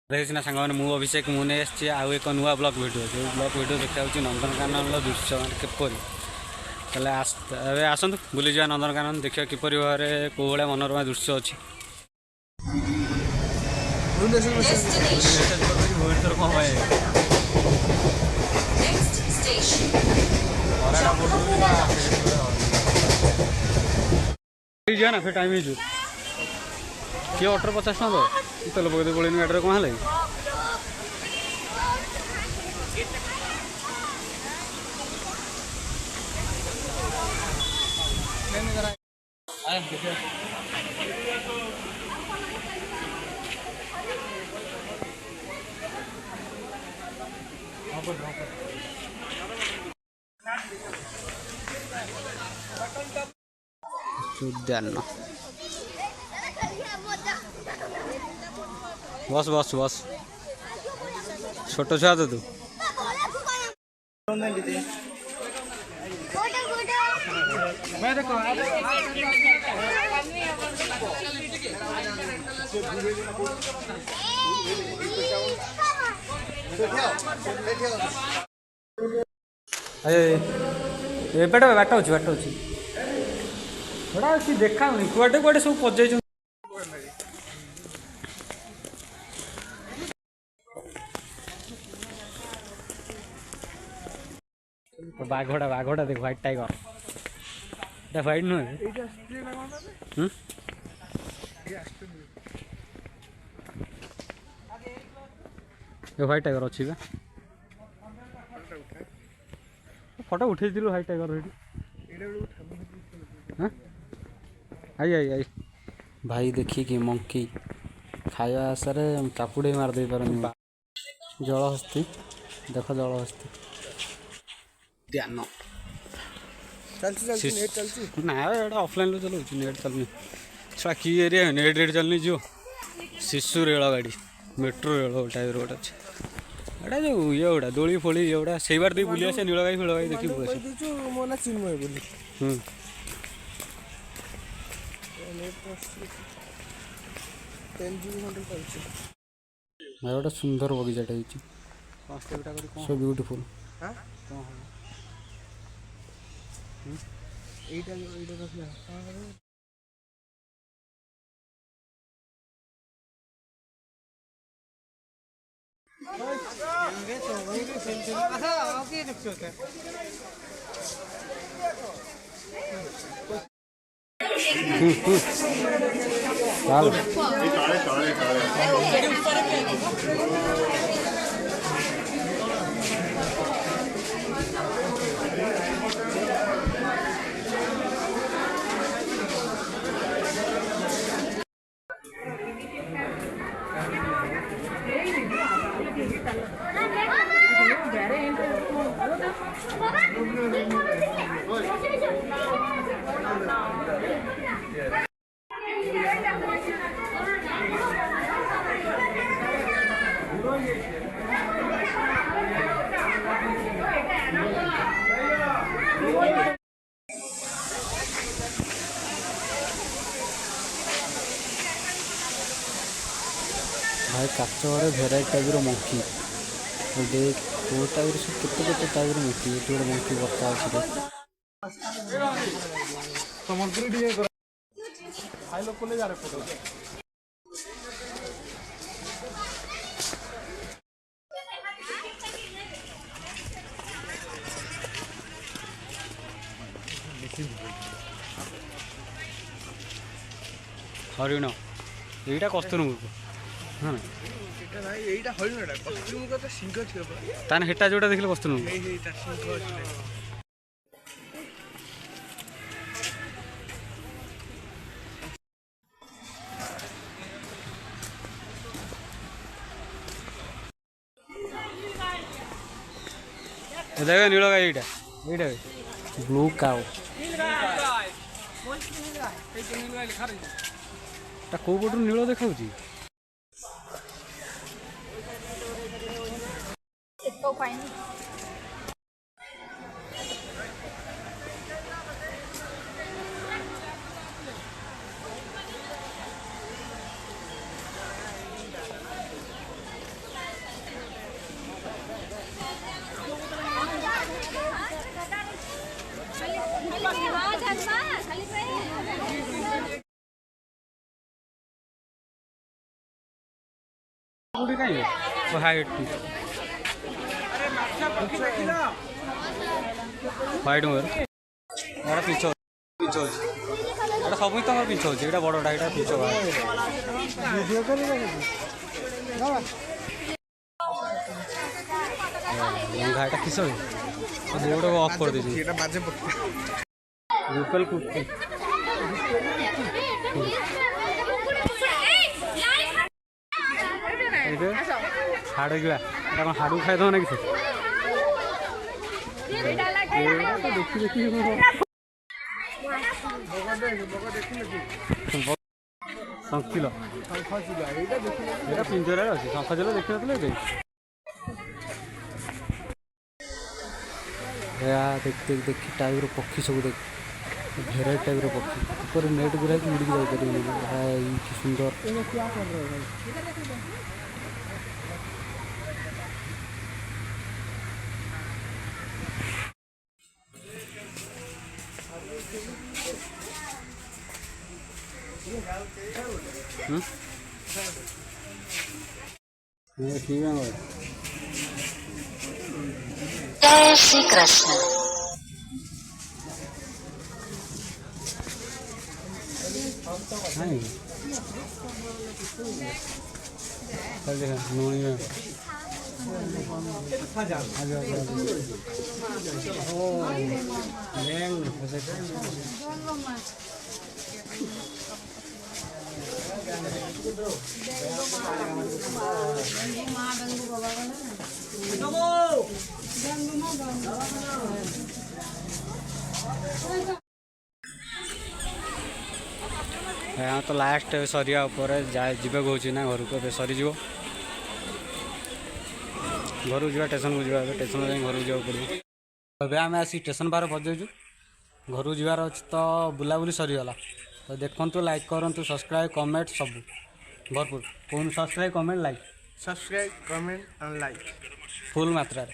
देखना सांग मैंने मु अभिषेक मुझे आउ एक नुआ ब्लॉग वीडियो जो ब्लॉग वीडियो देखा नंदनकानन दृश्य मैंने किपर तेल आसतु बुली जा नंदनकानन देखिए किपर भाव में कौ भाया मनोरमा दृश्य अच्छी ना फिर टाइम किए 1850 टका तेल पकड़ पड़े गाड़ी कौन है उद्यान बस बस बस छोट छुआ तो तू बाट बाट अच्छी बाट अच्छी बड़ा अच्छी देखा कुआटे कुआटे सब पजाई बाघटा बाघटा देख व्हाइट टाइगर এটা ফাইট নয় এইটা আসছে না কোন হুম ଏ ହ୍ୱାଇଟ୍ ଟାଇଗର ଅଛି ବା ଫଟୋ ଉଠେଇଥିଲୁ ହ୍ୱାଇଟ୍ ଟାଇଗର ଏଇଠି हाँ आई आई आई भाई देखिए कि मंकी खाया आशारे चापुड़े मार दे पारनी जलहस्ती देख जलहस्ती ध्यान ना ऑफलाइन लो चलो नेट चलनी छा की एरिया नेट रेट चलनी जो शिशु रेल गाड़ी मेट्रो रेल टाइप रोड अच्छे एटा जो ये गुड़ा दोली फोली ये गुड़ा से बार दी बुली आसे नीलगाई फीलगाई देखी मोना चिन्मय बोली गोटे सुंदर बगीचाटा सो ब्यूटीफुल भाई काचर भेराइट टाइप मंकी देख कौ टाइप सब केते केते टाइप मंकी ये गोटे मंकी बता अच्छे हरिण यहीटा कस्तूरमुर्ग हाँ এইটা হরিণটা কস্তুরমুখ তো সিংহ ছিল তানে হেটা যেটা দেখলে কস্তুরমুখ এইটা সিংহ ছিল দেখো নীলগাই এইটা এইটা ব্লু কাউ এটা কোউ পটু নীল দেখাউছি तो फाइन हाइट व्हाइट मोर एटा पिछ पिछ एटा सब तमर पिछ होची एटा बड़टा एटा पिछ वीडियो कर लंगा एटा किस बोर्ड ऑफ कर दीजिए एटा बाजे लोकल कुत्ते हाड़ गया हाड़ू खाई दो ना कि देखी शंखिल पिंजर अच्छे शंखचिल देखी देखते देखी टाइप पक्षी सब देख भेराइट टाइप पक्षी ऊपर नेट गुरा उड़िक जाए सुंदर जय श्री कृष्ण। यहाँ तो लास्ट सरिया जीवा हो ना घर को सरीज घर को स्टेशन को जा स्टेशन घर को जाओ पड़ो आम आसी स्टेशन बाहर बजाइछु घर को जबार अच्छे तो बुलाबुली सरीगला तो देखु लाइक करूँ सब्सक्राइब कमेंट सब भरपूर कौन subscribe comment like subscribe comment and like full मात्रा